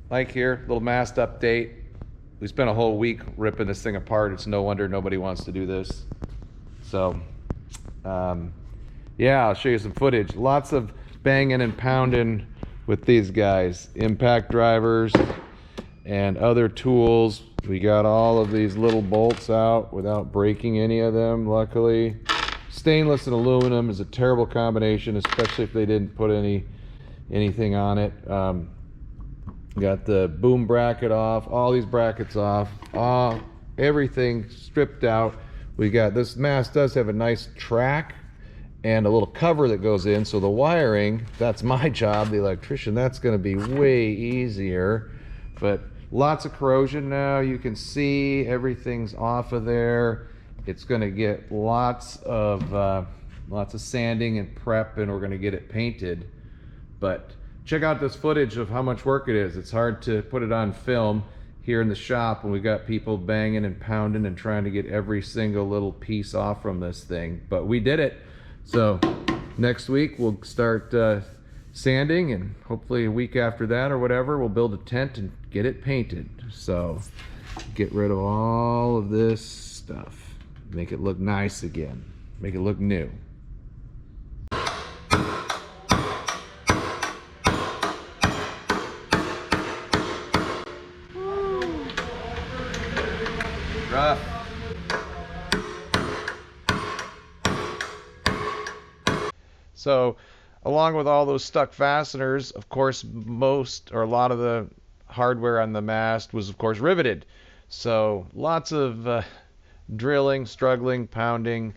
Mike here, little mast update. We spent a whole week ripping this thing apart. It's no wonder nobody wants to do this. So, yeah, I'll show you some footage. Lots of banging and pounding with these guys. Impact drivers and other tools. We got all of these little bolts out without breaking any of them, luckily. Stainless and aluminum is a terrible combination, especially if they didn't put anything on it. Got the boom bracket off, all these brackets off, everything stripped out. We got, this mast does have a nice track and a little cover that goes in, so the wiring, that's my job, the electrician, that's gonna be way easier. But lots of corrosion now, you can see everything's off of there. It's gonna get lots of sanding and prep, and we're gonna get it painted. But check out this footage of how much work it is. It's hard to put it on film here in the shop when we got people banging and pounding and trying to get every single little piece off from this thing. But we did it. So next week we'll start sanding, and hopefully a week after that or whatever, we'll build a tent and get it painted. So get rid of all of this stuff. Make it look nice again. Make it look new. Rough. So along with all those stuck fasteners, of course, most or a lot of the hardware on the mast was of course riveted. So lots of drilling, struggling, pounding,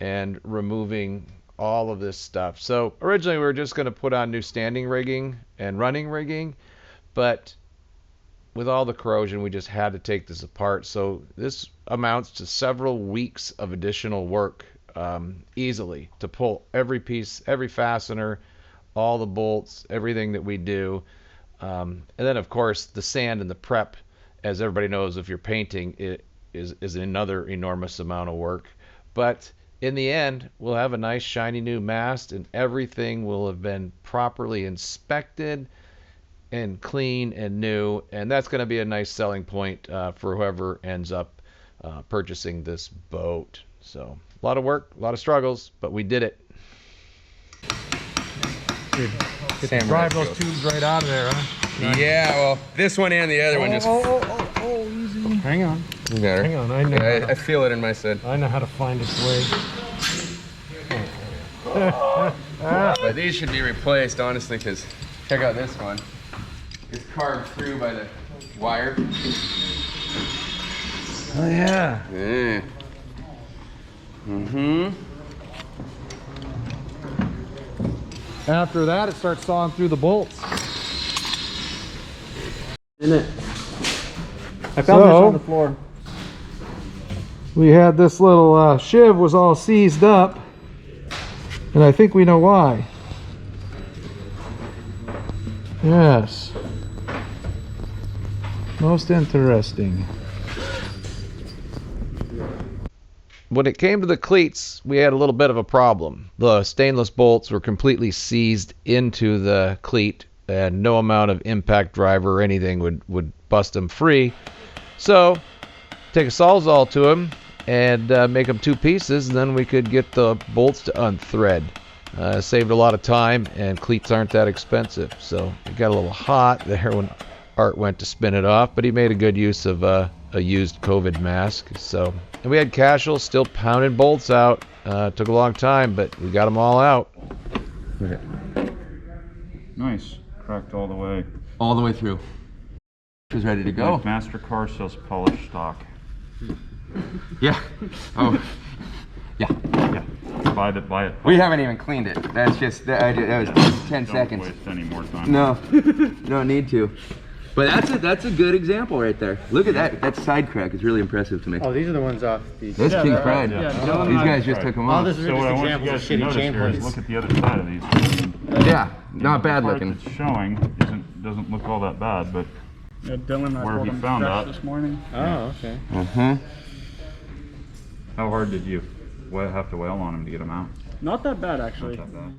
and removing all of this stuff. So originally we were just going to put on new standing rigging and running rigging, but with all the corrosion, we just had to take this apart. So this amounts to several weeks of additional work, easily, to pull every piece, every fastener, all the bolts, everything that we do. And then of course the sand and the prep, as everybody knows, if you're painting, it is another enormous amount of work. But in the end, we'll have a nice shiny new mast, and everything will have been properly inspected and clean and new, and that's going to be a nice selling point for whoever ends up purchasing this boat. So a lot of work, a lot of struggles, but we did it. Get to drive those tubes right out of there, huh? Nice. Yeah, well, this one and the other one just... easy. Hang on. You got her. Hang on, I know. I feel it in my side. I know how to find its way. But these should be replaced, honestly, because check out this one. It's carved through by the wire. Oh, yeah. Yeah. Mm-hmm. After that, it starts sawing through the bolts. Isn't it? I found this on the floor. We had this little shiv was all seized up, and I think we know why. Yes. Most interesting. When it came to the cleats, we had a little bit of a problem. The stainless bolts were completely seized into the cleat, and no amount of impact driver or anything would bust them free. So take a Sawzall to them and make them two pieces, and then we could get the bolts to unthread. Saved a lot of time, and cleats aren't that expensive. So it got a little hot there when Art went to spin it off, but he made a good use of a used COVID mask. So, and we had Cashel still pounding bolts out. Took a long time, but we got them all out. Okay. Nice. Cracked all the way. All the way through. It was ready to go. Like Master Car Sales polished stock. Yeah. Oh. Yeah. Yeah. Buy it. We haven't even cleaned it. That's just, that was 10 seconds. Don't waste any more time. No. Don't need to. But that's a good example right there. Look at that. That side crack is really impressive to me. Oh, these are the ones off the... That's King's Pride. Yeah. These guys just took them Oh, off. this is So just what I want you examples of guys to shitty notice chain here is points. look at the other side of these. Yeah, not bad The part looking. that's showing doesn't look all that bad, but Dylan, I where told he him found fresh that. this morning. Oh, okay. How hard did you have to wail on him to get him out? Not that bad, actually. Not that bad.